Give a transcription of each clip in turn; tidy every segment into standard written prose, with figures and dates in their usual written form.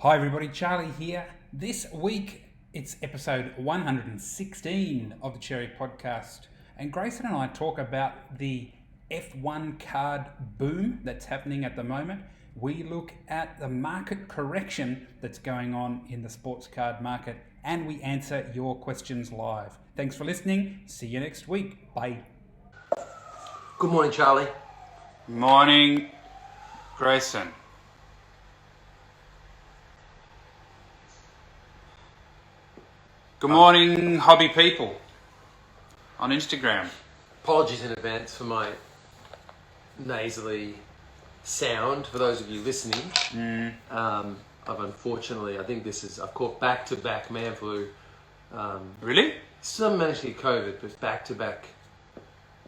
Hi everybody, Charlie here. This week it's episode 116 of the Cherry Podcast, and Grayson and I talk about the F1 card boom that's happening at the moment. We look at the market correction that's going on in the sports card market, and we answer your questions live. Thanks for listening. See you next week. Bye. Good morning, Charlie. Morning, Grayson. Good morning, hobby people on Instagram. Apologies in advance for my nasally sound. For those of you listening, I've unfortunately, I've caught back-to-back man flu. Really? Still haven't managed to get COVID, but it's back-to-back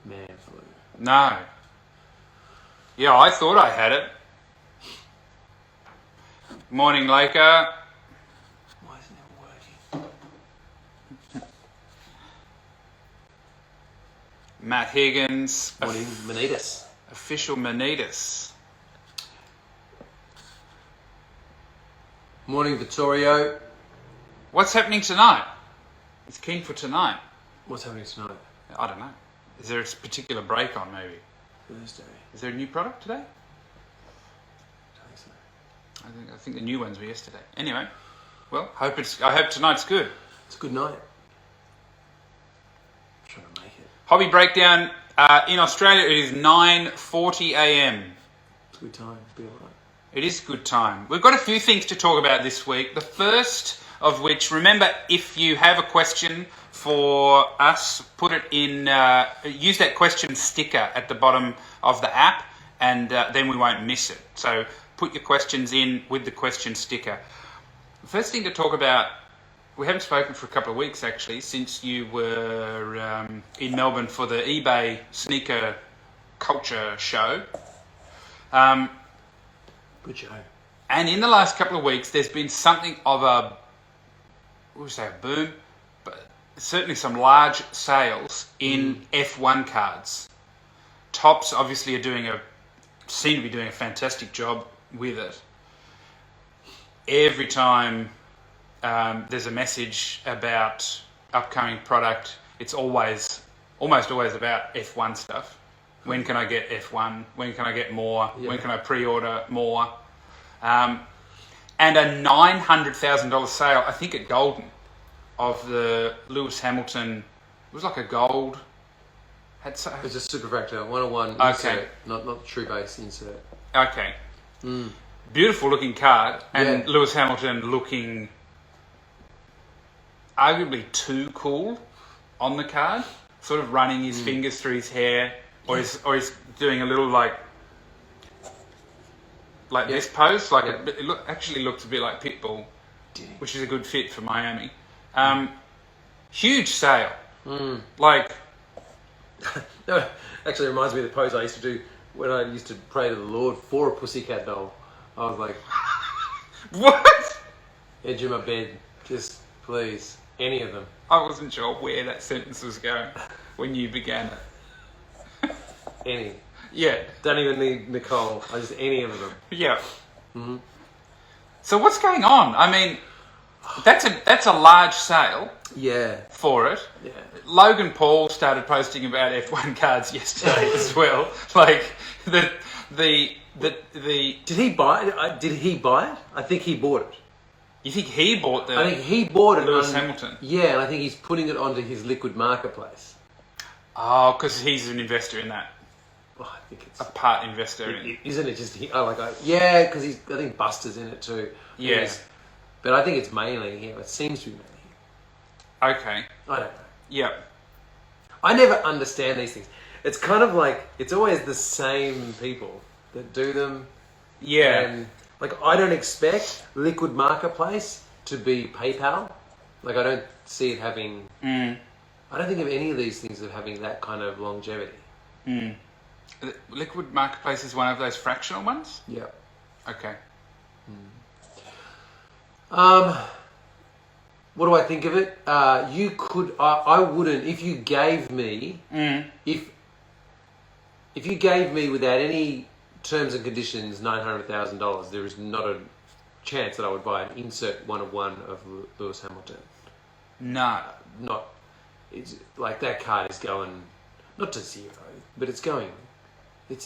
man flu. No. Yeah, I thought I had it. Morning, Laker. Why isn't it working? Matt Higgins. Morning, Manitas. Official Manitas. Morning, Vittorio. What's happening tonight? It's keen for tonight. What's happening tonight? I don't know. Is there a particular break on maybe? Thursday. Is there a new product today? I think so. I think the new ones were yesterday. Anyway, well, I hope tonight's good. It's a good night. I'm trying to make it. Hobby breakdown in Australia. It is 9:40 a.m. It's a good time. Be alright. It is good time. We've got a few things to talk about this week. The first of which, remember, if you have a question for us, put it in, use that question sticker at the bottom of the app, and then we won't miss it. So put your questions in with the question sticker. The first thing to talk about, we haven't spoken for a couple of weeks actually, since you were in Melbourne for the eBay sneaker culture show. Good show. And in the last couple of weeks, there's been something of a boom, but certainly some large sales in F1 cards. Topps obviously seem to be doing a fantastic job with it. Every time there's a message about upcoming product, it's almost always about F1 stuff. When can I get F1? When can I get more? Yeah. When can I pre-order more? And a $900,000 sale, I think at Golden, of the Lewis Hamilton. It was like a gold. It's a superfractor 101 Okay. insert, not true base insert. Okay. Beautiful looking card, and Yeah. Lewis Hamilton looking arguably too cool on the card, sort of running his fingers through his hair, or he's doing a little like this pose, like actually looks a bit like Pitbull, which is a good fit for Miami. Huge sale, like. No, actually, it reminds me of the pose I used to do when I used to pray to the Lord for a pussycat doll. I was like, What? edge of my bed, just please, any of them. I wasn't sure where that sentence was going when you began it. Any. Yeah, Don't even need Nicole, I just any of them. yeah. So what's going on? I mean, that's a large sale Yeah, for it. yeah. Logan Paul started posting about F1 cards yesterday as well. Like the Did he buy it? Did he buy it? I think he bought it. You think he bought the I think he bought it. Lewis Hamilton? Yeah, and I think he's putting it onto his liquid marketplace. Oh, because he's an investor in that. Oh, I think it's... A part investor in. Isn't it just... yeah, because I think Buster's in it too. Yeah. But I think it's mainly him. It seems to be mainly him. Okay. I don't know. Yeah. I never understand these things. It's kind of like, it's always the same people that do them. Yeah. And, like, I don't expect liquid marketplace to be PayPal. Like, I don't see it having... I don't think of any of these things as having that kind of longevity. Liquid Marketplace is one of those fractional ones? Yeah. Okay. What do I think of it? You could... I wouldn't... If you gave me... If you gave me without any terms and conditions $900,000, there is not a chance that I would buy an insert 1-of-1 of Lewis Hamilton. No. Not, it's like that card is going not to zero, but it's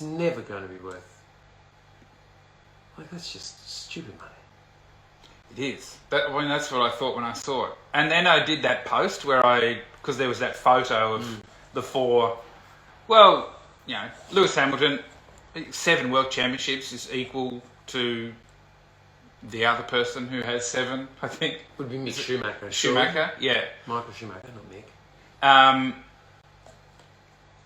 never going to be worth. Like, that's just stupid money. It is. That's what I thought when I saw it. And then I did that post where because there was that photo of the four. Well, Lewis Hamilton, 7 world championships is equal to the other person who has 7, I think. Would be Mick Schumacher. Schumacher, yeah. Michael Schumacher, not Mick.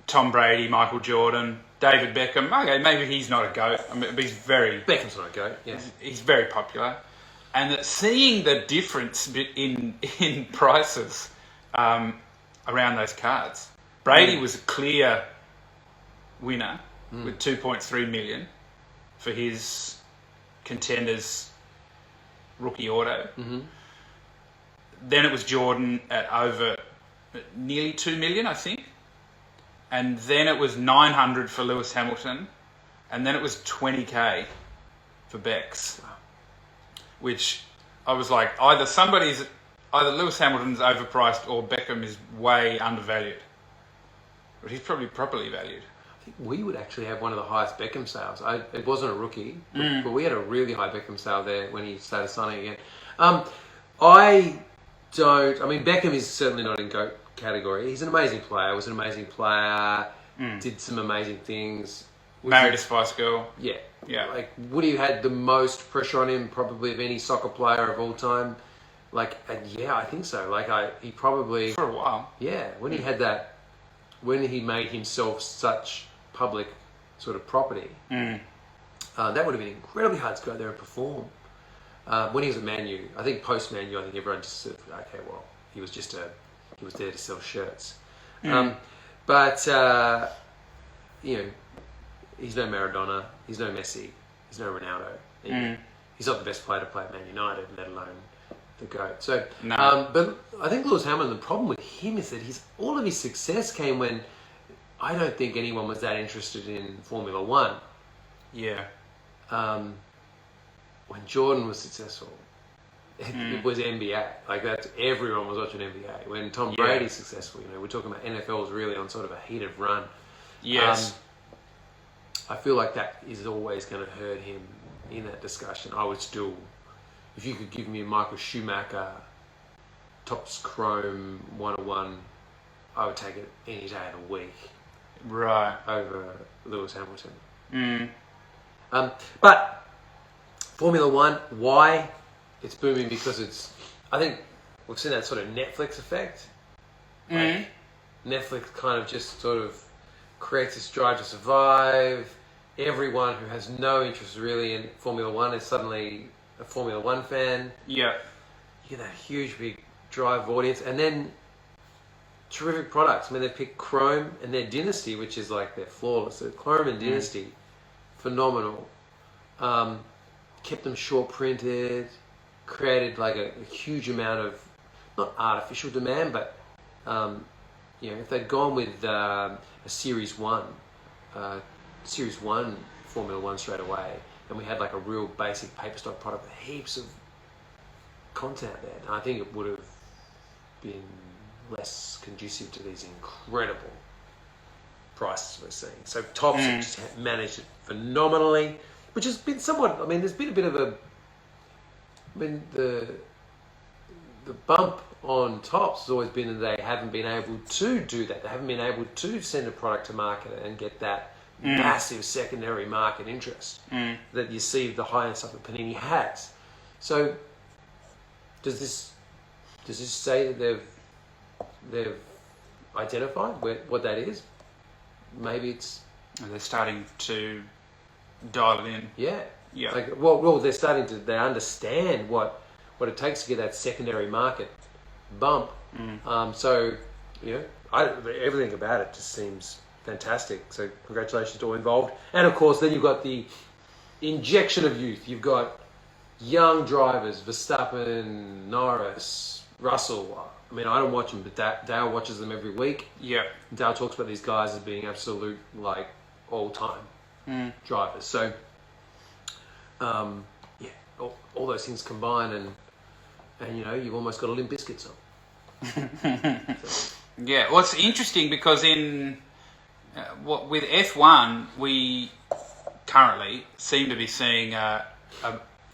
Tom Brady, Michael Jordan, David Beckham. Okay, maybe he's not a GOAT. I mean, he's very... Beckham's not a GOAT, yeah. He's very popular. And seeing the difference in prices around those cards. Brady was a clear winner with 2.3 million for his Contenders rookie auto. Mm-hmm. Then it was Jordan at over nearly 2 million, I think. And then it was 900 for Lewis Hamilton. And then it was 20k for Bex. Which I was like, either Lewis Hamilton's overpriced or Beckham is way undervalued. But he's probably properly valued. I think we would actually have one of the highest Beckham sales. It wasn't a rookie, but we had a really high Beckham sale there when he started signing again. Beckham is certainly not in GOAT category. He's an amazing player, was an amazing player, did some amazing things. Married a Spice Girl. Yeah. Yeah. Like, Woody had the most pressure on him probably of any soccer player of all time. Like, yeah, I think so. Like, he probably... For a while. Yeah, when he had that... When he made himself such public sort of property, that would have been incredibly hard to go out there and perform. When he was at Man U, I think post-Man U, I think everyone just said, okay, well, he was there to sell shirts. But he's no Maradona, he's no Messi, he's no Ronaldo. He's not the best player to play at Man United, let alone the GOAT. So, no. But I think Lewis Hamilton, the problem with him is that all of his success came when I don't think anyone was that interested in Formula One. Yeah. When Jordan was successful, it was NBA. Like, everyone was watching NBA. When Tom Brady's successful, we're talking about NFL was really on sort of a heated run. Yes. I feel like that is always going to hurt him in that discussion. I would still, if you could give me a Michael Schumacher Topps Chrome 101, I would take it any day of the week. Right. Over Lewis Hamilton. But Formula One, why? It's booming because I think we've seen that sort of Netflix effect. Like, Netflix kind of just sort of creates this drive to survive. Everyone who has no interest really in Formula One is suddenly a Formula One fan. Yeah. You get that huge, big drive audience. And then terrific products. I mean, they picked Chrome and their Dynasty, which is like, they're flawless. So Chrome and Dynasty, phenomenal. Kept them short printed, created like a huge amount of, not artificial demand, but if they'd gone with a Series 1 Formula One straight away, and we had like a real basic paper stock product with heaps of content there, and I think it would have been less conducive to these incredible prices we're seeing. So Topps have just managed it phenomenally, which has been somewhat, there's been a bit of the bump on Topps has always been that they haven't been able to do that. They haven't been able to send a product to market and get that massive secondary market interest that you see the high-end stuff that Panini has. So does this say that they've identified what that is? Maybe it's... They're starting to dial it in. Yeah. Yeah. Like, they understand what it takes to get that secondary market bump. Everything about it just seems fantastic. So congratulations to all involved. And of course, then you've got the injection of youth. You've got young drivers, Verstappen, Norris, Russell. I don't watch them, but Dale watches them every week. Yeah. Dale talks about these guys as being absolute, all-time drivers. So, all those things combine, and you've almost got a Limp Bizkit song. Yeah, well, it's interesting because with F1, we currently seem to be seeing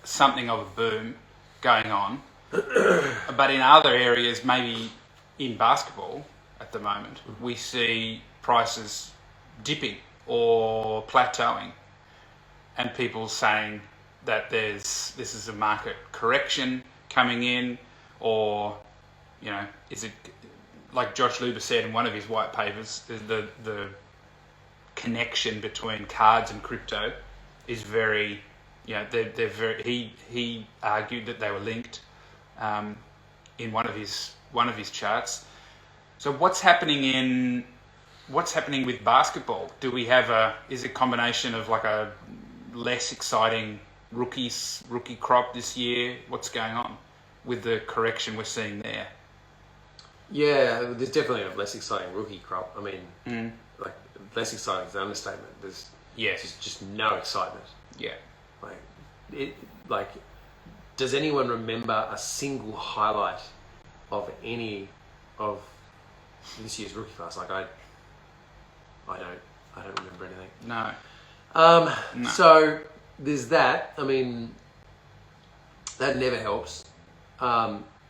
something of a boom going on, but in other areas, maybe in basketball at the moment, we see prices dipping or plateauing, and people saying that this is a market correction coming in, or is it like Josh Luber said in one of his white papers, the connection between cards and crypto is very, they're very. He argued that they were linked in one of his charts. So what's happening with basketball? Do we have is it a combination of like a less exciting rookie crop this year? What's going on with the correction we're seeing there? Yeah, there's definitely a less exciting rookie crop. I mean, like less exciting is an understatement. There's just no excitement. Yeah. Does anyone remember a single highlight of any of this year's rookie class? Like I don't remember anything. No. No. So there's that. I mean, that never helps.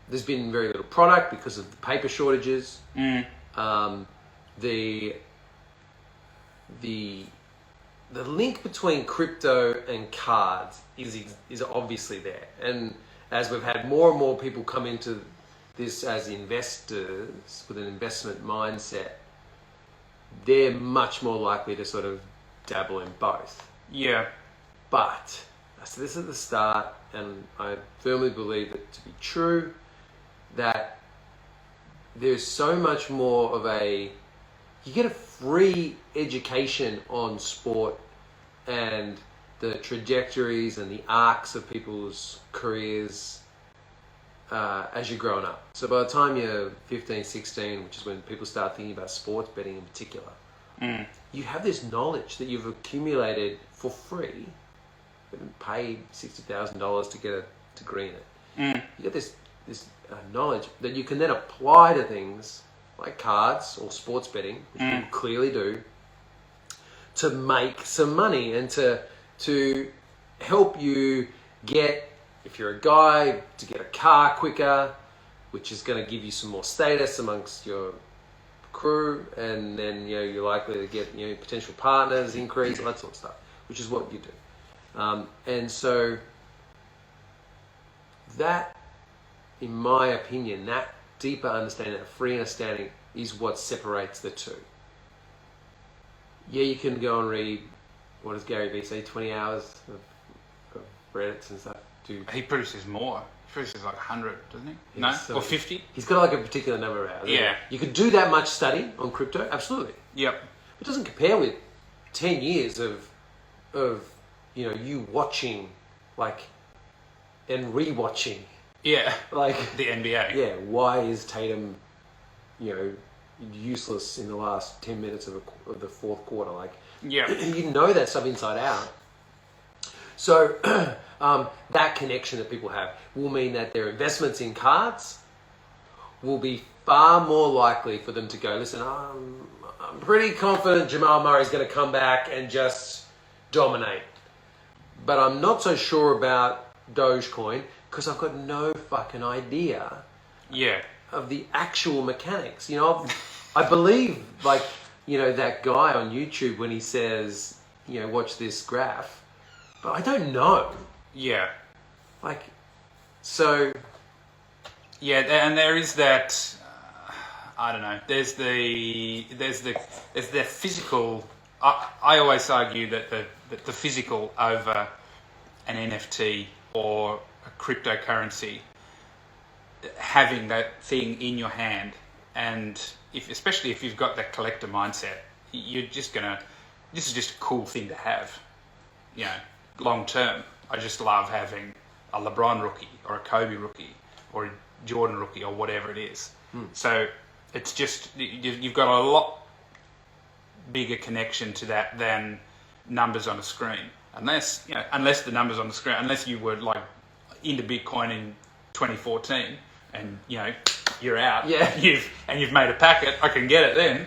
There's been very little product because of the paper shortages. The link between crypto and cards is obviously there, and as we've had more and more people come into this as investors with an investment mindset, they're much more likely to sort of dabble in both. Yeah. But so this is the start, and I firmly believe it to be true, that there's so much more of you get a free education on sport and the trajectories and the arcs of people's careers as you're growing up. So by the time you're 15, 16, which is when people start thinking about sports betting in particular, you have this knowledge that you've accumulated for free. You haven't paid $60,000 to get a degree in it. You get this knowledge that you can then apply to things like cards or sports betting, which people clearly do, to make some money and to help you get, if you're a guy, to get a car quicker, which is going to give you some more status amongst your crew, and then you're likely to get potential partners increase, all that sort of stuff, which is what you do. And so that, in my opinion, that deeper understanding, that free understanding, is what separates the two. Yeah, you can go and read, what does Gary Vee say, 20 hours of Reddits and stuff. He produces more. He produces like 100, doesn't he? Yeah, No? so or 50? He's got like a particular number of hours. Yeah. You could do that much study on crypto, absolutely. Yep. It doesn't compare with 10 years of you watching and re-watching. Yeah. Like the NBA. Yeah, why is Tatum, useless in the last 10 minutes of the fourth quarter? Like, yeah, you know that stuff inside out. So that connection that people have will mean that their investments in cards will be far more likely for them to go, listen, I'm pretty confident Jamal Murray's going to come back and just dominate. But I'm not so sure about Dogecoin because I've got no fucking idea of the actual mechanics. I believe, that guy on YouTube when he says, watch this graph, but I don't know. Yeah. So. Yeah, and there is that. I don't know. There's the physical. I always argue that the physical over an NFT or a cryptocurrency, having that thing in your hand, and especially if you've got that collector mindset, you're just gonna. This is just a cool thing to have. Long term. I just love having a LeBron rookie or a Kobe rookie or a Jordan rookie or whatever it is. So it's just you've got a lot bigger connection to that than numbers on a screen. Unless the numbers on the screen, unless you were like into Bitcoin in 2014, and you're out. Yeah. You've made a packet. I can get it then.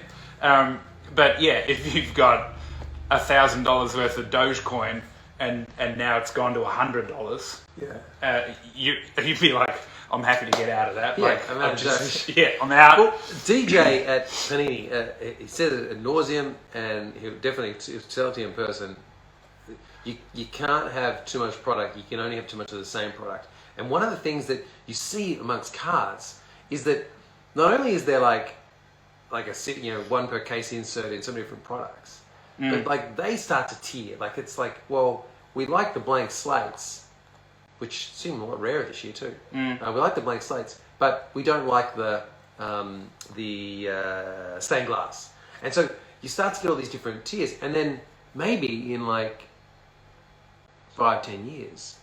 But yeah, if you've got $1,000 worth of Dogecoin and now it's gone to $100, you'd be like, I'm happy to get out of that. Yeah, like, I'm out of I'm out. Well, DJ at Panini, he said it ad nauseum, and he'll definitely tell it to you in person. You can't have too much product. You can only have too much of the same product. And one of the things that you see amongst cards is that not only is there like a one per case insert in so many different products, but like they start to tier. Like it's like, well, we like the blank slates, which seem a lot rarer this year too. We like the blank slates, but we don't like the stained glass. And so you start to get all these different tiers, and then maybe in like 5-10 years,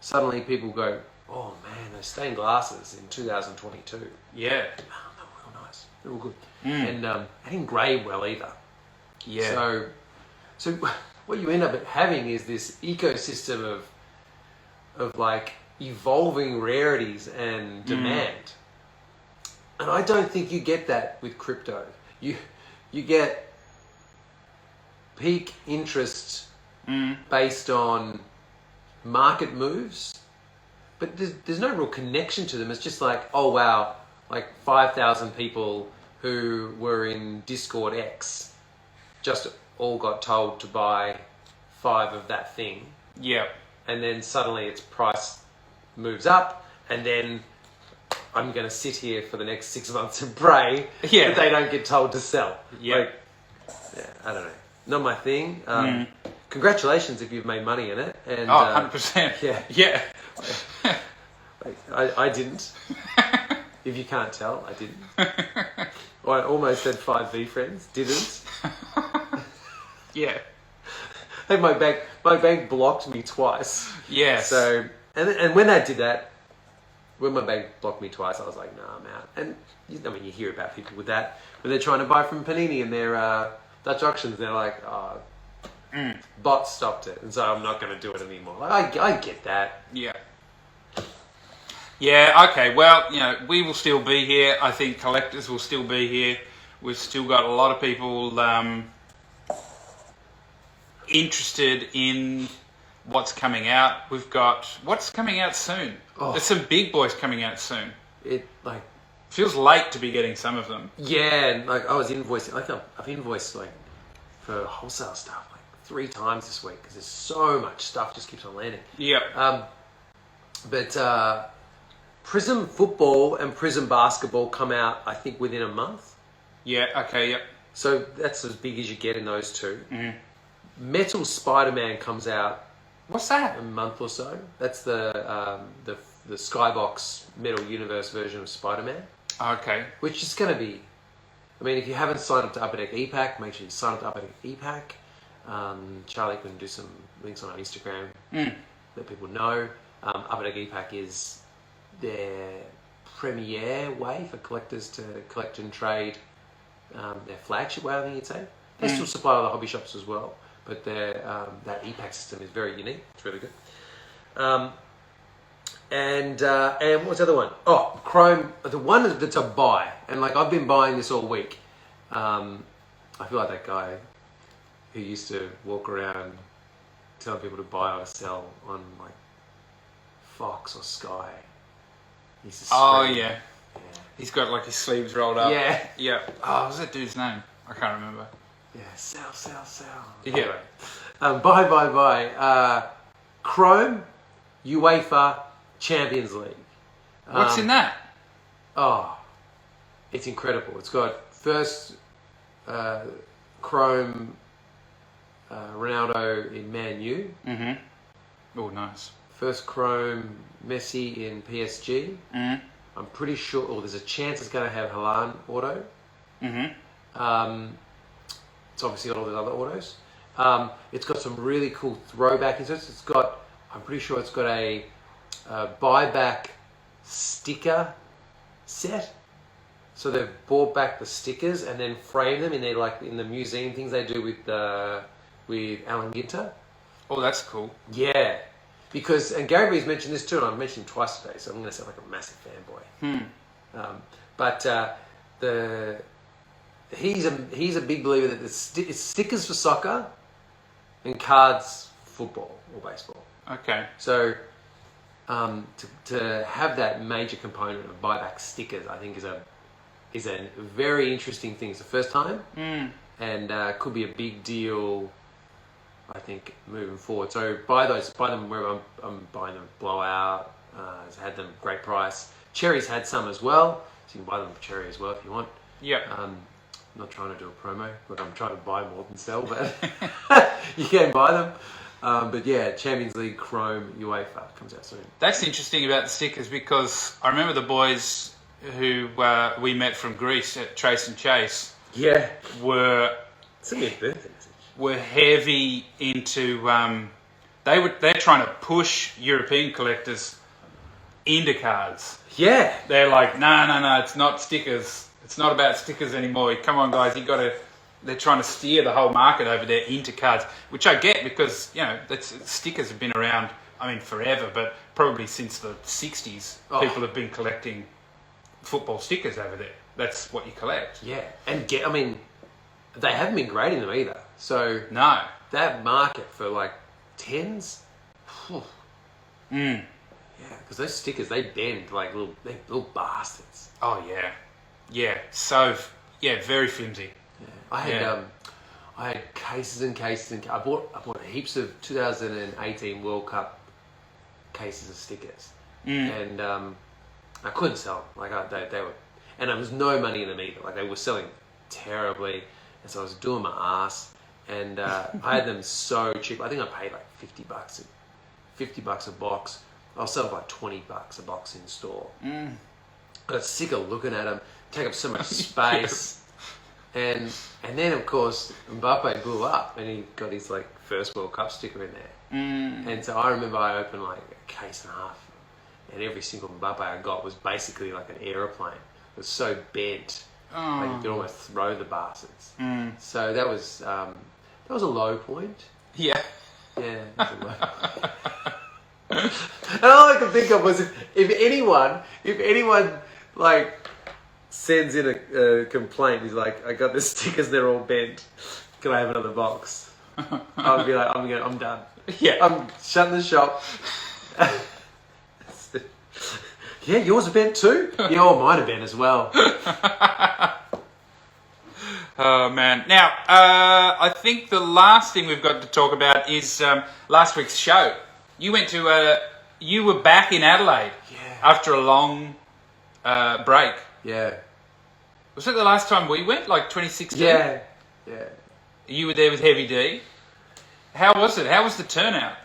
suddenly people go, oh man, those stained glasses in 2022. Yeah. They were real nice. They were good. And they didn't grade well either. Yeah. So what you end up having is this ecosystem of like evolving rarities and demand. And I don't think you get that with crypto. You get peak interest based on market moves, but there's no real connection to them. It's just like, oh wow, like 5,000 people who were in Discord X just all got told to buy 5 of that thing. Yeah. And then suddenly its price moves up, and then I'm going to sit here for the next 6 months and pray that they don't get told to sell. Yeah. I don't know. Not my thing. Congratulations if you've made money in it. And, 100%. Yeah. I didn't. If you can't tell, I didn't. I almost had 5 V friends. Didn't. Yeah. Hey, my bank blocked me twice. Yes. So, and when they did that, when my bank blocked me twice, I was like, nah, I'm out. And you hear about people with that when they're trying to buy from Panini in their Dutch auctions. They're like, oh, bot stopped it, and so I'm not going to do it anymore. Like, I get that. Yeah. Yeah. Okay. Well, we will still be here. I think collectors will still be here. We've still got a lot of people interested in what's coming out. We've got what's coming out soon. There's some big boys coming out soon. It like feels late to be getting some of them. Yeah, like I was invoicing. I've invoiced like for wholesale stuff like 3 times this week because there's so much stuff just keeps on landing. Yeah. But Prism football and Prism basketball come out I think within a month. Yeah. Okay. Yep. So that's as big as you get in those two. Metal Spider-Man comes out. What's that? A month or so. That's the Skybox Metal Universe version of Spider-Man. Okay. Which is going to be... I mean, if you haven't signed up to Upper Deck EPAC, make sure you sign up to Upper Deck EPAC. Charlie can do some links on our Instagram. Let people know. Upper Deck EPAC is their premier way for collectors to collect and trade. Their flagship way, I think you'd say. They still supply other hobby shops as well. But their that EPAC system is very unique. It's really good. And what was the other one? Oh, Chrome. The one that's a buy. And like I've been buying this all week. I feel like that guy who used to walk around telling people to buy or sell on like Fox or Sky. He's a yeah. He's got like his sleeves rolled up. Yeah. Yeah. Oh, what was that dude's name? I can't remember. Yeah, sell. Yeah. Anyway, buy. Chrome, UEFA, Champions League. What's in that? Oh, it's incredible. It's got first Chrome Ronaldo in Man U. Oh, nice. First Chrome Messi in PSG. I'm pretty sure, there's a chance it's going to have Haaland auto. It's obviously got all those other autos. It's got some really cool throwback inserts. I'm pretty sure it's got a buyback sticker set. So they've bought back the stickers and then framed them in in the museum things they do with Alan Ginter. Oh, that's cool. Yeah. because, and Gary Vee's mentioned this too, and I've mentioned him twice today, so I'm going to sound like a massive fanboy. But he's a big believer that it's stickers for soccer and cards for football or baseball. Okay. So to have that major component of buyback stickers, I think is a very interesting thing. It's the first time, and could be a big deal, I think, moving forward. So buy them wherever I'm buying them. Blowout has had them great price. Cherry's had some as well, so you can buy them for Cherry as well if you want. Yeah. I'm not trying to do a promo, but I'm trying to buy more than sell, but you can buy them. But yeah, Champions League Chrome UEFA comes out soon. That's interesting about the stickers because I remember the boys who we met from Greece at Trace and Chase. Yeah. Send me a birthday message. Were heavy into they're trying to push European collectors into cards. Yeah. They're like, no, it's not stickers. It's not about stickers anymore. Come on, guys, they're trying to steer the whole market over there into cards, which I get because, stickers have been around, forever, but probably since the 60s, people have been collecting football stickers over there. That's what you collect. Yeah. And they haven't been grading them either. So no. That market for like tens, yeah, because those stickers, they bend like little bastards. Oh yeah, yeah. So very flimsy. Yeah. I had cases and cases and I bought heaps of 2018 World Cup cases of stickers, and I couldn't sell them. Like they were, and there was no money in them either. Like they were selling terribly, and so I was doing my ass. And I had them so cheap. I think I paid like $50 a box. I'll sell for like $20 a box in store. I got sick of looking at them, take up so much space. And then of course Mbappe blew up and he got his like first World Cup sticker in there. And so I remember I opened like a case and a half, and every single Mbappe I got was basically like an aeroplane. It was so bent, like you could almost throw the bastards. So that was a low point. Yeah. Yeah, that was a low point. And all I could think of was if anyone like sends in a complaint, he's like, I got the stickers, they're all bent. Can I have another box? I'll be like, I'm done. Yeah. I'm shutting the shop. Yeah, yours are bent too? Yeah, all mine are bent as well. Oh man! Now, I think the last thing we've got to talk about is last week's show. You were back in Adelaide after a long break. Yeah. Was it the last time we went, like 2016? Yeah. You were there with Heavy D. How was it? How was the turnout?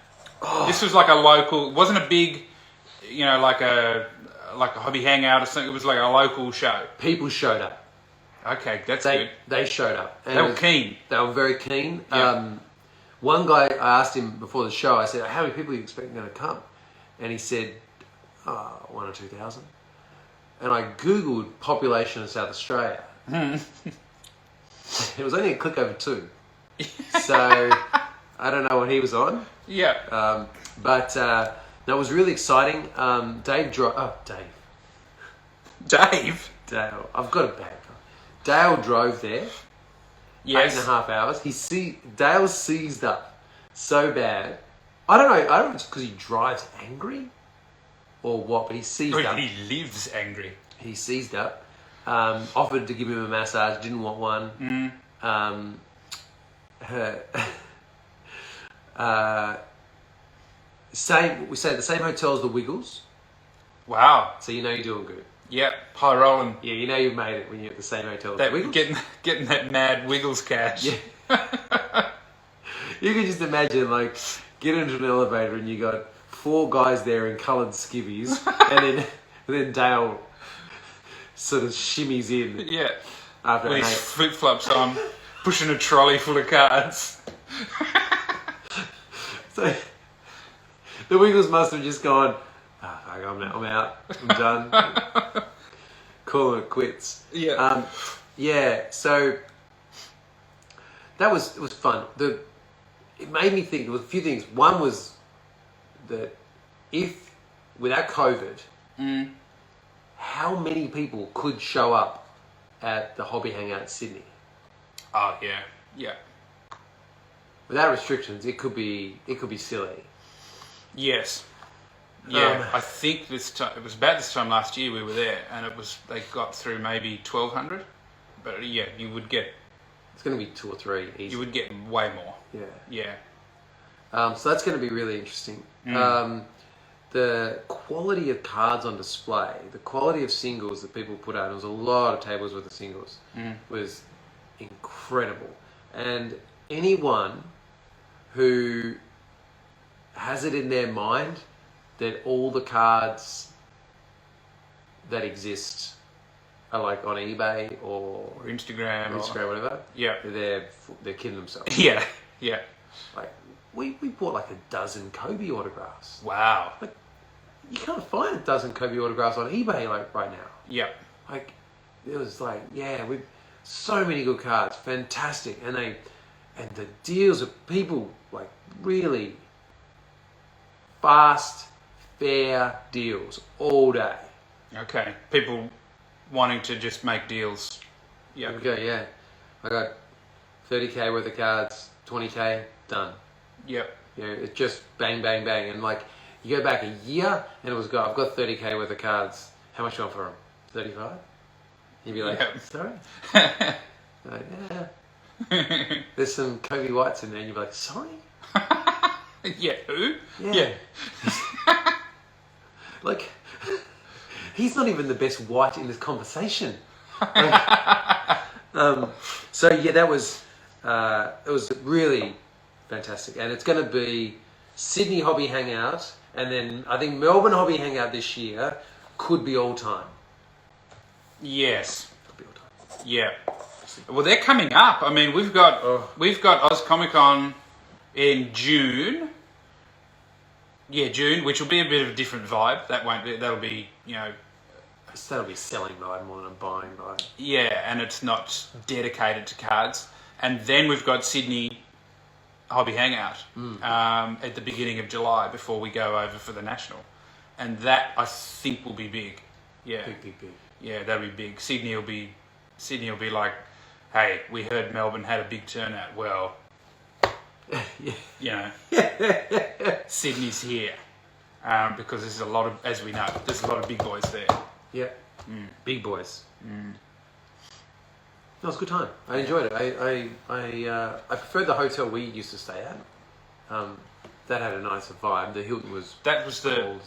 This was like a local. It wasn't a big, like a hobby hangout or something. It was like a local show. People showed up. Okay, that's good. They showed up. And they were keen. They were very keen. Yeah. One guy, I asked him before the show, I said, how many people are you expecting going to come? And he said, 1,000 or 2,000. And I Googled population of South Australia. It was only a click over 2. So I don't know what he was on. Yeah. But that was really exciting. Dave. Dale. I've got a bad guy. Dale drove there. Yes. 8.5 hours. Dale seized up so bad. I don't know if it's because he drives angry or what, but he seized up. He lives angry. He seized up. Offered to give him a massage, didn't want one. We stayed at the same hotel as the Wiggles. Wow. So you know you're doing good. Yep, high rolling. Yeah, you know you've made it when you're at the same hotel as the Wiggles. Getting that mad Wiggles cash. Yeah. You can just imagine, like, get into an elevator and you got 4 guys there in coloured skivvies, and then Dale sort of shimmies in. Yeah. After with his flip flops on, pushing a trolley full of cards. So the Wiggles must have just gone, I'm out. I'm done. Call it quits. Yeah. So it was fun. It made me think. There was a few things. One was that if without COVID, how many people could show up at the Hobby Hangout in Sydney? Oh yeah, yeah, Without restrictions, it could be silly. yes, yeah. I think this time it was about this time last year we were there, and they got through maybe 1,200, but yeah, you would get It's going to be 2 or 3 easy. you would get way more. Yeah. Yeah, So that's going to be really interesting. The quality of cards on display, the quality of singles that people put out, there was a lot of tables with the singles, was incredible. And anyone who has it in their mind that all the cards that exist are like on eBay or Instagram, Instagram, whatever, yeah, they're kidding themselves. yeah, yeah. Like we bought like a dozen Kobe autographs. Wow. Like, you can't find a dozen Kobe autographs on eBay like right now. Yep. Like, it was like, yeah, we so many good cards, fantastic, and the deals of people like really fast, fair deals all day. Okay. People wanting to just make deals. Yeah. Okay, yeah, I got 30k worth of cards, 20k done. Yep. You know, it's just bang, bang, bang. And like, you go back a year and I've got 30k worth of cards. How much do you want for them? 35? You'd be like, Yep. sorry? Like, yeah. There's some Kobe Whites in there and you'd be like, sorry? Yeah. Who? Yeah. Like, he's not even the best white in this conversation. Like, so yeah, it was really fantastic, and it's going to be Sydney Hobby Hangout, and then I think Melbourne Hobby Hangout this year could be all time. Yes. Could be all time. Yeah. Well, they're coming up. I mean, we've got Oz Comic Con in June. Yeah, June, which will be a bit of a different vibe. That'll be, you know. That'll be selling vibe more than a buying vibe. Yeah, and it's not dedicated to cards. And then we've got Sydney Hobby Hangout at the beginning of July before we go over for the National. And that, I think, will be big. Yeah. Big. Yeah, that'll be big. Sydney will be like, hey, we heard Melbourne had a big turnout. Well, you know, Sydney's here. Because there's a lot of, as we know, there's a lot of big boys there. Yeah. Big boys. That was a good time. I enjoyed it. I preferred the hotel we used to stay at. That had a nicer vibe. The Hilton was. That was the. Old,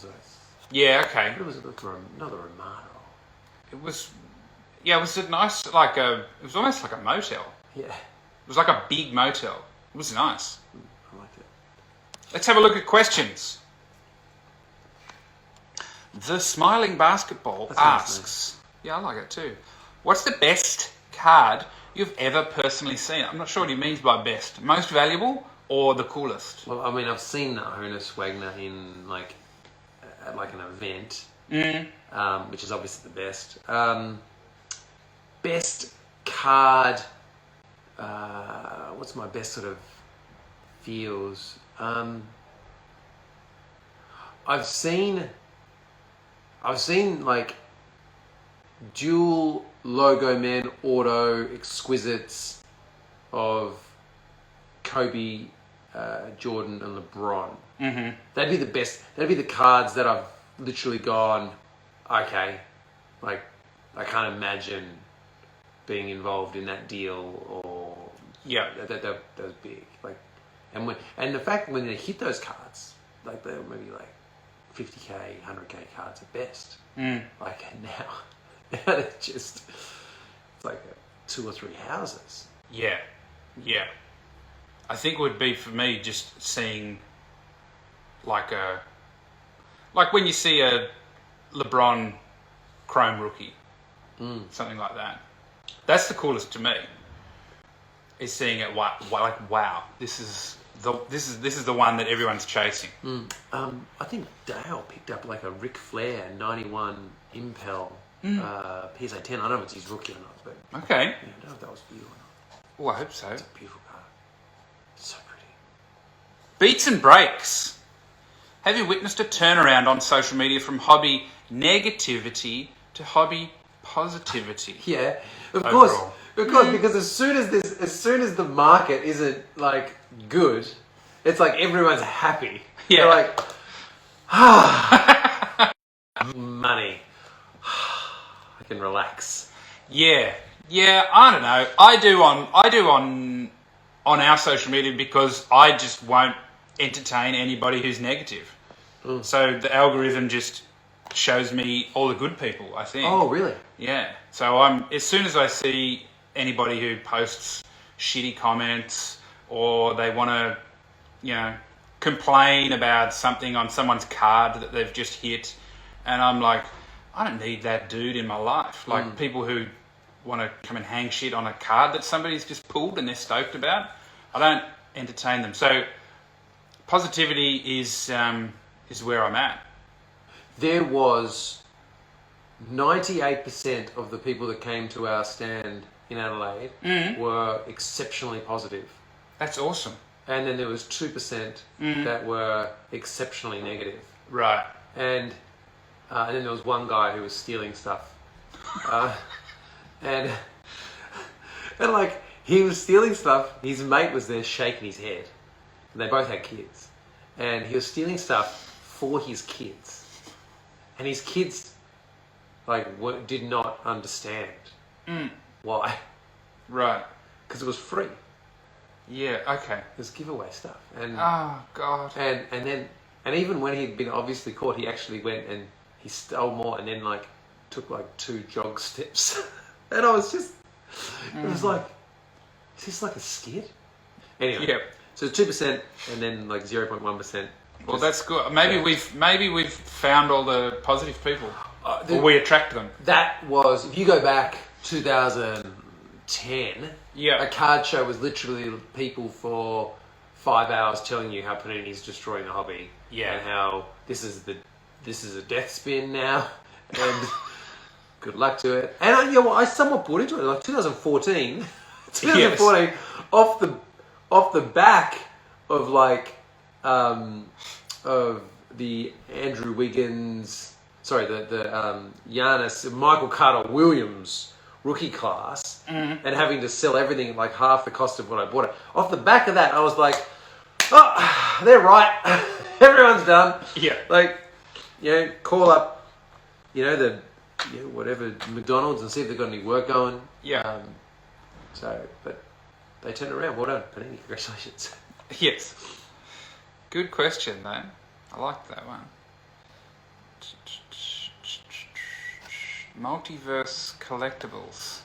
Yeah. Okay. It was another Romano. It was. Yeah, it was a nice, It was almost like a motel. Yeah. It was like a big motel. It was nice. I liked it. Let's have a look at questions. The Smiling Basketball asks. Yeah, I like it too. What's the best card you've ever personally seen? I'm not sure what he means by best. Most valuable or the coolest? Well, I mean, I've seen Honus Wagner in like an event, which is obviously the best. Best card. What's my best sort of feels? I've seen like dual logo man auto exquisites of Kobe, Jordan, and LeBron. Mm-hmm. That'd be the best. That'd be the cards that I've literally gone, okay, like I can't imagine being involved in that deal, or Yeah. that was big. Like, and the fact when they hit those cards, like they're maybe like 50k, 100k cards at best. Like now they're just, it's like 2 or 3 houses. Yeah. Yeah. I think it would be for me just seeing like when you see a LeBron Chrome rookie, something like that. That's the coolest to me. Is seeing it wow, this is the one that everyone's chasing. I think Dale picked up like a Ric Flair 91 Impel PSA 10. I don't know if it's his rookie or not, but Okay. I don't know if that was for you or not. Oh, I hope so. It's a beautiful card. So pretty. Beats and Breaks Have you witnessed a turnaround on social media from hobby negativity to hobby positivity? Yeah, of Overall. course, because as soon as the market isn't like good, it's like everyone's happy. Yeah. They're like, money. I can relax. Yeah, I don't know. I do on our social media because I just won't entertain anybody who's negative. So the algorithm just shows me all the good people, I think. Oh, really? Yeah. So as soon as I see anybody who posts shitty comments or they want to, complain about something on someone's card that they've just hit, and I'm like, I don't need that dude in my life. Like people who want to come and hang shit on a card that somebody's just pulled and they're stoked about, I don't entertain them. So positivity is where I'm at. There was 98% of the people that came to our stand in Adelaide were exceptionally positive. That's awesome. And then there was 2% that were exceptionally negative. Right. And then there was one guy who was stealing stuff. And like, he was stealing stuff. His mate was there shaking his head. And they both had kids. And he was stealing stuff for his kids. And his kids, like, did not understand why. Right. Because it was free. Yeah, okay. It was giveaway stuff. And oh, God. And even when he'd been obviously caught, he actually went and he stole more and then, like, took, like, 2 jog steps. And I was just, it was like, is this like a skit? Anyway, Yep. so 2% and then, like, 0.1%. Well, that's good. Maybe we've found all the positive people, or we attract them. That was, if you go back 2010, Yeah. a card show was literally people for 5 hours telling you how Panini's destroying the hobby. Yeah. And how this is a death spin now, and good luck to it. And I somewhat bought into it. Like 2014, Yes. off the back of like of the Andrew Wiggins, the Giannis, Michael Carter Williams rookie class, and having to sell everything at like half the cost of what I bought it. Off the back of that, I was like, oh, they're right. Everyone's done. Yeah. Like, call up, whatever, McDonald's and see if they've got any work going. Yeah. But they turned around. Well done, Panini. Congratulations. Yes. Good question, though. I like that one. Multiverse collectibles.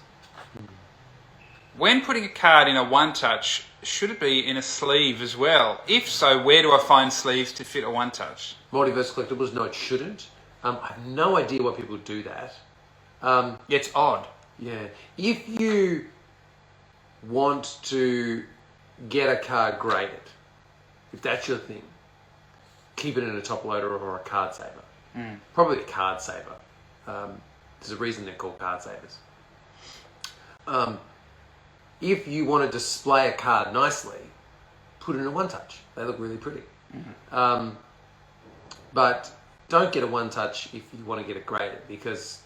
When putting a card in a one-touch, should it be in a sleeve as well? If so, where do I find sleeves to fit a one-touch? Multiverse collectibles, no, it shouldn't. I have no idea why people do that. Yeah, it's odd. Yeah. If you want to get a card graded, if that's your thing, keep it in a top loader or a card saver. Probably a card saver. There's a reason they're called card savers. If you want to display a card nicely, put it in a one-touch. They look really pretty. But don't get a one-touch if you want to get it graded, because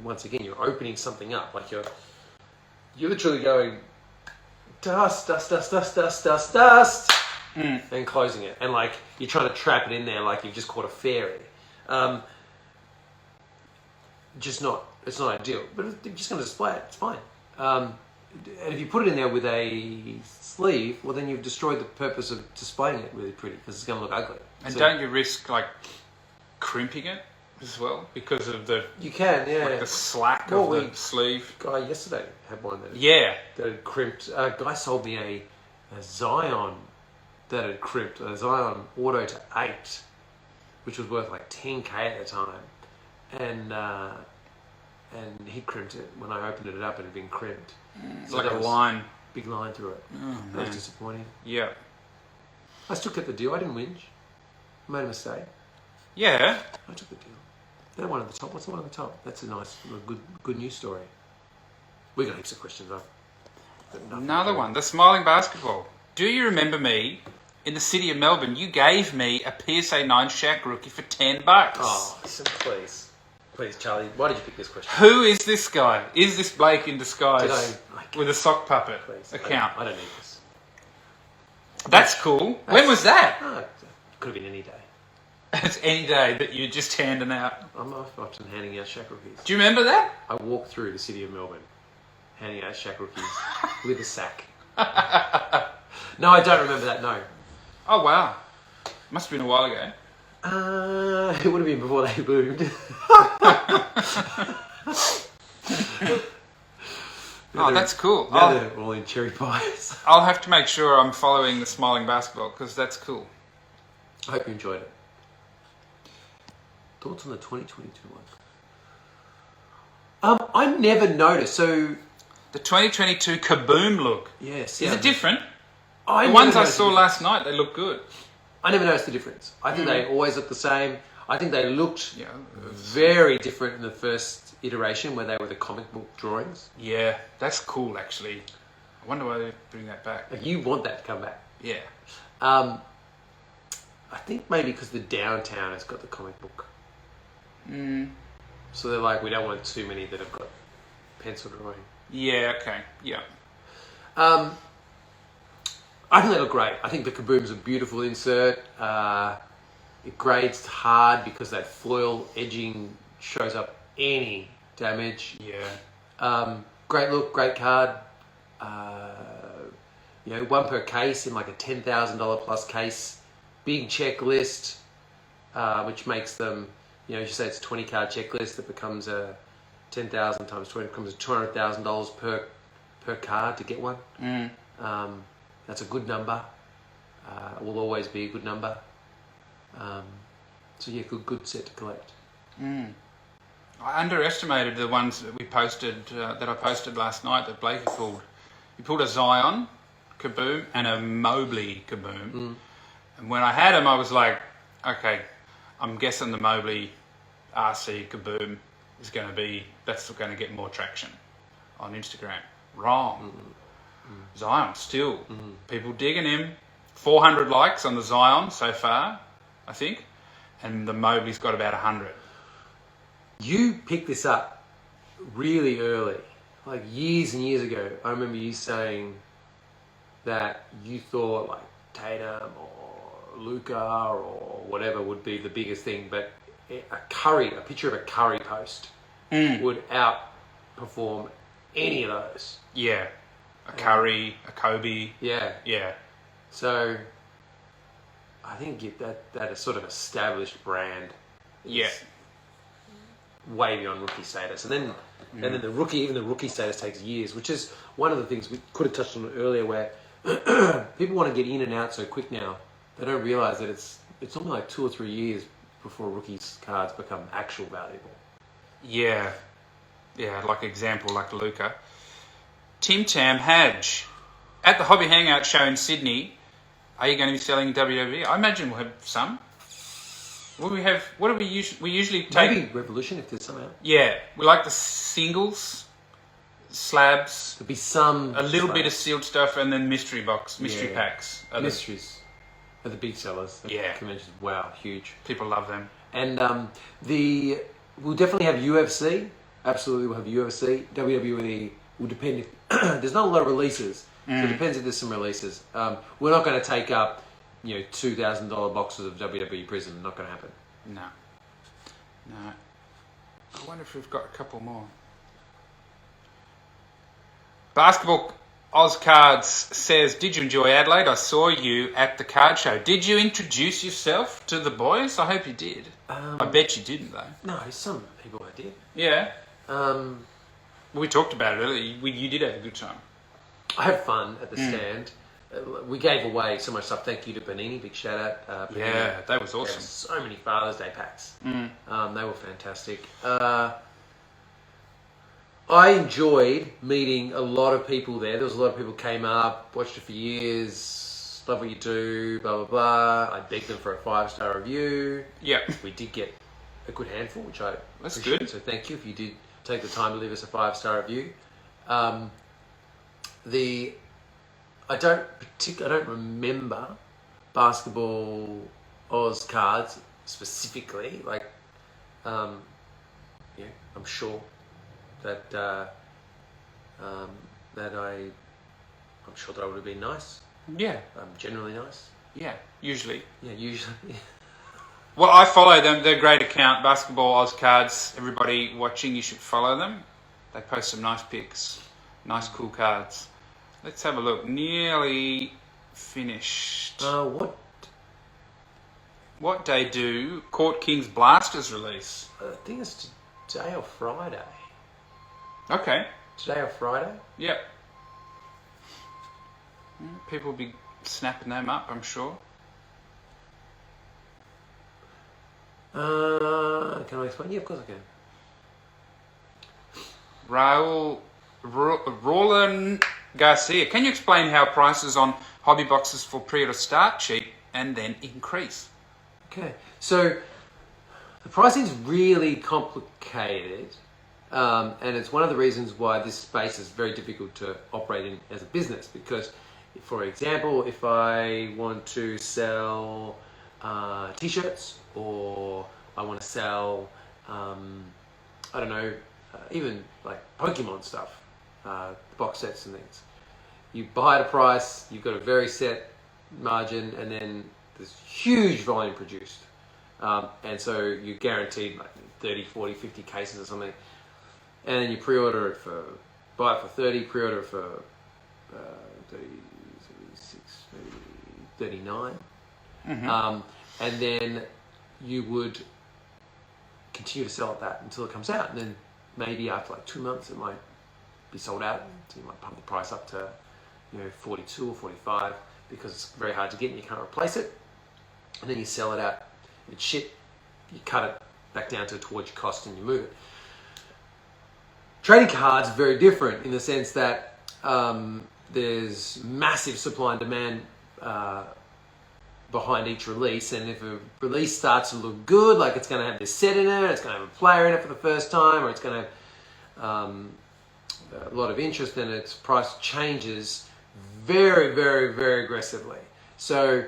once again, you're opening something up. Like you're literally going dust, and closing it, and like you're trying to trap it in there like you've just caught a fairy. It's not ideal, but if you're just going to display it, it's fine. And if you put it in there with a sleeve, well, then you've destroyed the purpose of displaying it really pretty, because it's going to look ugly. And don't you risk like crimping it as well because of the You can, yeah. like the slack of the sleeve? Guy yesterday had one that that had crimped. A guy sold me a Zion that had crimped, a Zion Auto to 8, which was worth like 10k at the time, and he crimped it. When I opened it up, it had been crimped. It's like a line. Big line through it. Oh, that was disappointing. Yeah. I still kept the deal. I didn't whinge. I made a mistake. Yeah. I took the deal. They're one at the top. What's the one at the top? That's a nice, good news story. We got heaps of questions up. Another one. The smiling basketball. Do you remember me in the city of Melbourne, you gave me a PSA 9 Shaq rookie for $10. Oh, listen, please. Please, Charlie, why did you pick this question? Who is this guy? Is this Blake in disguise with a sock puppet account? I don't need this. That's cool. When was that? Oh, it could have been any day. It's any day that you're just handing out. I'm often handing out Shaq rookies. Do you remember that? I walked through the city of Melbourne handing out Shaq rookies with a sack. No, I don't remember that, no. Oh, wow. Must have been a while ago. It would have been before they boomed. Oh, that's cool. Now they're all in cherry pies. I'll have to make sure I'm following the Smiling Basketball because that's cool. I hope you enjoyed it. Thoughts on the 2022 one? I never noticed. So the 2022 Kaboom look. Yes. Is it different? The The ones I saw last night, they look good. I never noticed the difference. I think they always look the same. I think they looked very different in the first iteration where they were the comic book drawings. Yeah, that's cool actually. I wonder why they bring that back. Like, you want that to come back. Yeah. I think maybe because the downtown has got the comic book. So they're like, we don't want too many that have got pencil drawing. Yeah, okay. Yeah. I think they look great. I think the Kaboom's a beautiful insert. It grades hard because that foil edging shows up any damage. Yeah. Great look, great card. One per case in like a $10,000 plus case. Big checklist, which makes them, you say it's a 20 card checklist that becomes a 10,000 times 20 becomes $200,000 per card to get one. That's a good number. It will always be a good number. Good set to collect. I underestimated the ones that we posted, that I posted last night that Blakey pulled. He pulled a Zion Kaboom and a Mobley Kaboom. And when I had him, I was like, okay, I'm guessing the Mobley RC Kaboom is going to get more traction on Instagram. Wrong. Zion, still. People digging him. 400 likes on the Zion so far, I think. And the Mobley's got about 100. You picked this up really early, like years and years ago. I remember you saying that you thought like Tatum or Luka or whatever would be the biggest thing, but a picture of a Curry post would outperform any of those. Yeah. A Curry, a Kobe. Yeah. Yeah. So I think that is sort of established brand. Yeah. Way beyond rookie status, and then the rookie status takes years, which is one of the things we could have touched on earlier, where people want to get in and out so quick now. They don't realize that it's only like 2 or 3 years before rookies cards become actual valuable. Yeah. Like Luka. Tim Tam Hadge at the Hobby Hangout show in Sydney. Are you going to be selling WWE? I imagine we'll have some. What do we have? What do we usually? We usually take maybe Revolution if there's some out. Yeah, we like the singles, slabs. There'll be some a little bit of sealed stuff, and then mystery packs. Mysteries are the big sellers. Conventions. Wow, huge. People love them. And we'll definitely have UFC. Absolutely, we'll have UFC. WWE will depend if there's not a lot of releases. So it depends if there's some releases. We're not going to take up, $2,000 boxes of WWE Prism. Not going to happen. No. I wonder if we've got a couple more. Basketball Oz Cards says, did you enjoy Adelaide? I saw you at the card show. Did you introduce yourself to the boys? I hope you did. I bet you didn't, though. No, some people I did. Yeah. We talked about it earlier. You did have a good time. I had fun at the stand. We gave away so much stuff. Thank you to Panini. Big shout out. Panini. Yeah, that was awesome. So many Father's Day packs. They were fantastic. I enjoyed meeting a lot of people there. There was a lot of people came up, watched it for years, love what you do, blah, blah, blah. I begged them for a 5-star review. Yeah. We did get a good handful, which I That's appreciate. good. So thank you if you did take the time to leave us a 5-star review. I don't remember, basketball Oz cards specifically, like, yeah, I'm sure that I'm sure that I would have been nice. Yeah. Generally nice. Yeah. Usually. Yeah, usually. Well, I follow them. They're a great account. Basketball Oz Cards. Everybody watching, you should follow them. They post some nice pics. Nice, cool cards. Let's have a look. Nearly finished. What day do Court Kings Blasters release? I think it's today or Friday. Okay. Today or Friday? Yep. People will be snapping them up, I'm sure. Can I explain? Yeah, of course I can. Roland Garcia, can you explain how prices on hobby boxes for pre-order start cheap and then increase? Okay, so the pricing is really complicated, and it's one of the reasons why this space is very difficult to operate in as a business. Because, for example, if I want to sell t-shirts, or I want to sell, I don't know, even like Pokemon stuff, box sets and things. You buy at a price, you've got a very set margin, and then there's huge volume produced. And so you're guaranteed like 30, 40, 50 cases or something. And then you pre-order it buy it for 30, pre-order it for 36, maybe 39. Mm-hmm. And then you would continue to sell at that until it comes out. And then maybe after like 2 months, it might be sold out. So you might pump the price up to 42 or 45 because it's very hard to get and you can't replace it. And then you sell it out. It's shit. You cut it back down towards your cost and you move it. Trading cards are very different in the sense that there's massive supply and demand behind each release, and if a release starts to look good, like it's going to have this set in it, it's going to have a player in it for the first time, or it's going to have a lot of interest, then its price changes very, very, very aggressively. So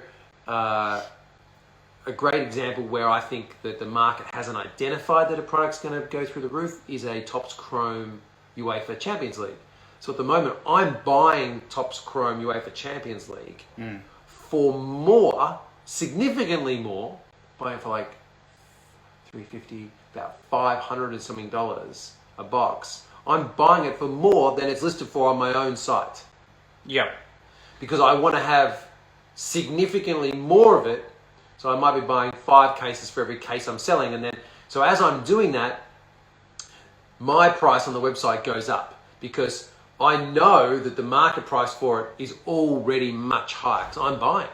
a great example where I think that the market hasn't identified that a product's going to go through the roof is a Topps Chrome UEFA Champions League. So at the moment, I'm buying Topps Chrome UEFA Champions League for more, significantly more, buying for like $350, about $500 and something a box. I'm buying it for more than it's listed for on my own site. Yeah. Because I want to have significantly more of it. So I might be buying 5 cases for every case I'm selling. And then, so as I'm doing that, my price on the website goes up because I know that the market price for it is already much higher because I'm buying.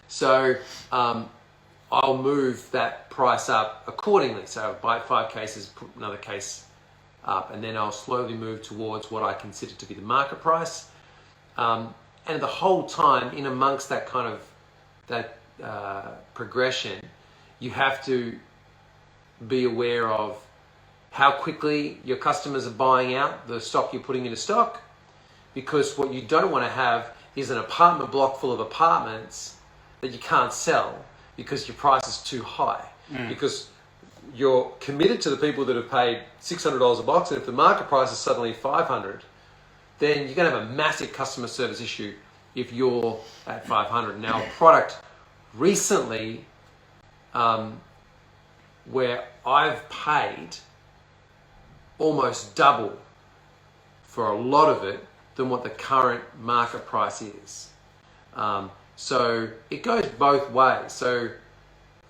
So I'll move that price up accordingly. So I'll buy 5 cases, put another case up, and then I'll slowly move towards what I consider to be the market price. And the whole time, in amongst that kind of progression, you have to be aware of how quickly your customers are buying out the stock you're putting into stock, because what you don't want to have is an apartment block full of apartments that you can't sell because your price is too high. Because you're committed to the people that have paid $600 a box, and if the market price is suddenly $500, then you're going to have a massive customer service issue if you're at $500. Now, a product recently where I've paid almost double for a lot of it than what the current market price is. So it goes both ways. So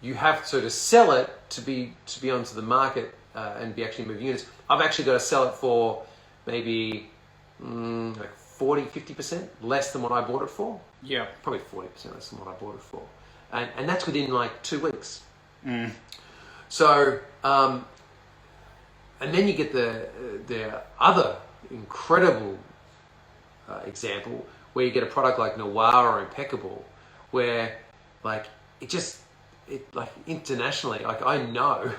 you have to sell it to be onto the market and be actually moving units. I've actually got to sell it for maybe like 40, 50% less than what I bought it for. Yeah. Probably 40% less than what I bought it for. And that's within like 2 weeks. So, and then you get the other incredible example where you get a product like Noir or Impeccable, where like it like internationally, like I know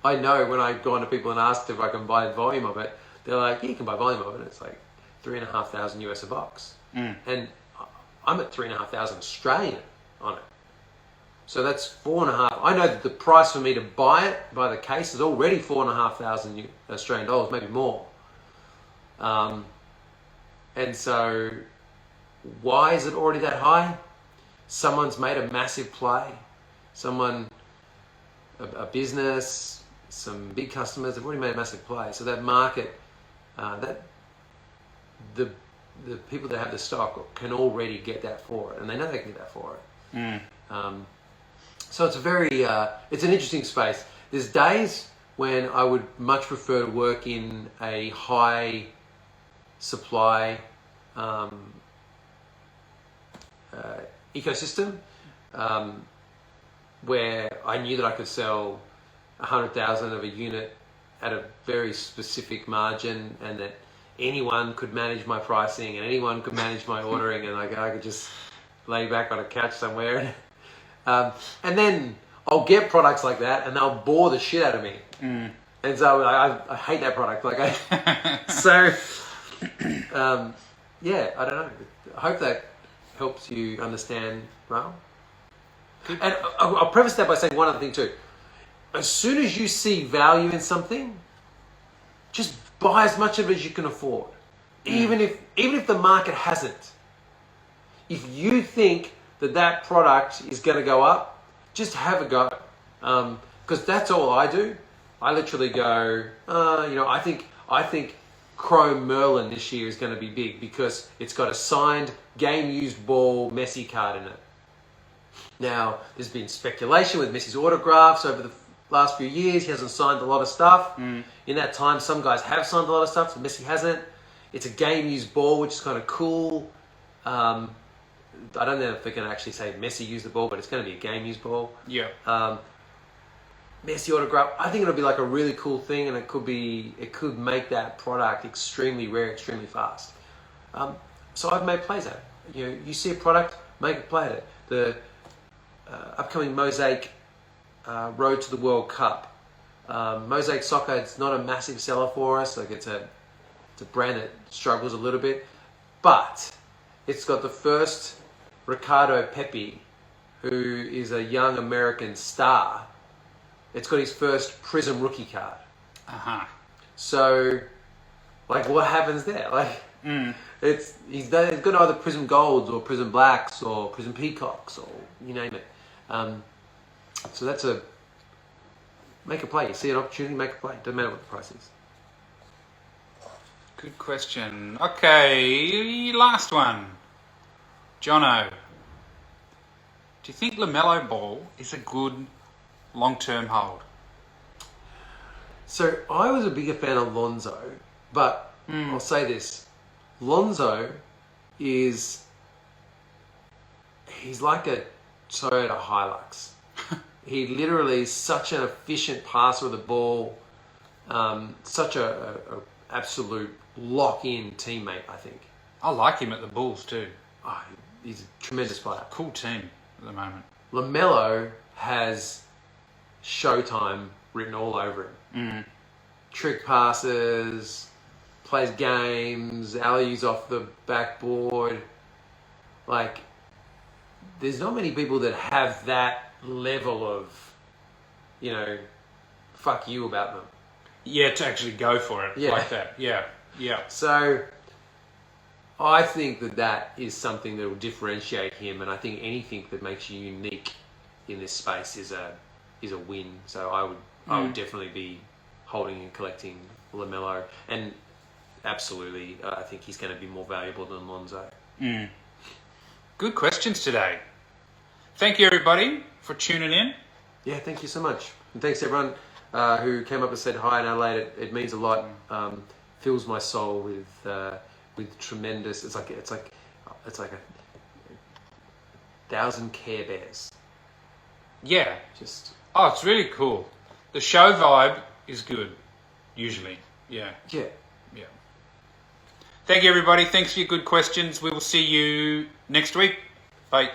when I go on to people and ask if I can buy volume of it, they're like, yeah, you can buy volume of it. It's like $3,500 US a box, and I'm at 3,500 Australian on it. So that's 4.5. I know that the price for me to buy it by the case is already 4,500 Australian dollars, maybe more. And so, why is it already that high? Someone's made a massive play. A business, some big customers have already made a massive play. So that market, the people that have the stock can already get that for it, and they know they can get that for it. So it's it's an interesting space. There's days when I would much prefer to work in a high supply ecosystem where I knew that I could sell 100,000 of a unit at a very specific margin, and that anyone could manage my pricing and anyone could manage my ordering, and I could just lay back on a couch somewhere. And then I'll get products like that, and they'll bore the shit out of me. And so I hate that product. Yeah, I don't know. I hope that helps you understand, Raul. And I'll preface that by saying one other thing too. As soon as you see value in something, just buy as much of it as you can afford, even if the market hasn't. If you think that product is going to go up, just have a go, because that's all I do. I literally go, I think Chrome Merlin this year is going to be big because it's got a signed game used ball Messi card in it. Now, there's been speculation with Messi's autographs over the last few years. He hasn't signed a lot of stuff. In that time, some guys have signed a lot of stuff, so Messi hasn't. It's a game-used ball, which is kind of cool. I don't know if we can actually say Messi used the ball, but it's going to be a game-used ball. Yeah. Messi autograph. I think it'll be like a really cool thing, and it could make that product extremely rare, extremely fast. So I've made plays at it. You see a product, make a play at it. The upcoming Mosaic Road to the World Cup. Mosaic Soccer, it's not a massive seller for us. Like it's a brand that struggles a little bit, but it's got the first Ricardo Pepi, who is a young American star. It's got his first Prism rookie card. So, what happens there? He's got either Prism Golds or Prism Blacks or Prism Peacocks or you name it. So that's make a play. You see an opportunity, make a play. Doesn't matter what the price is. Good question. Okay, last one. Jono, do you think LaMelo Ball is a good long-term hold? So I was a bigger fan of Lonzo, but I'll say this. Lonzo he's like a Toyota Hilux. He literally is such an efficient passer of the ball, such a absolute lock-in teammate, I think. I like him at the Bulls too. Oh, he's a tremendous player. Cool team at the moment. LaMelo has Showtime written all over him. Trick passes, plays games, alleys off the backboard. There's not many people that have that level of, fuck you about them. Yeah, to actually go for it like that. Yeah. So I think that is something that will differentiate him, and I think anything that makes you unique in this space is a win. So I would definitely be holding and collecting LaMelo, and absolutely I think he's going to be more valuable than Lonzo. Good questions today. Thank you everybody for tuning in. Yeah, thank you so much, and thanks everyone who came up and said hi in Adelaide. It means a lot. Fills my soul with tremendous. It's like a 1,000 Care Bears. Yeah. It's really cool. The show vibe is good, usually. Yeah. Thank you everybody. Thanks for your good questions. We will see you next week. Bye.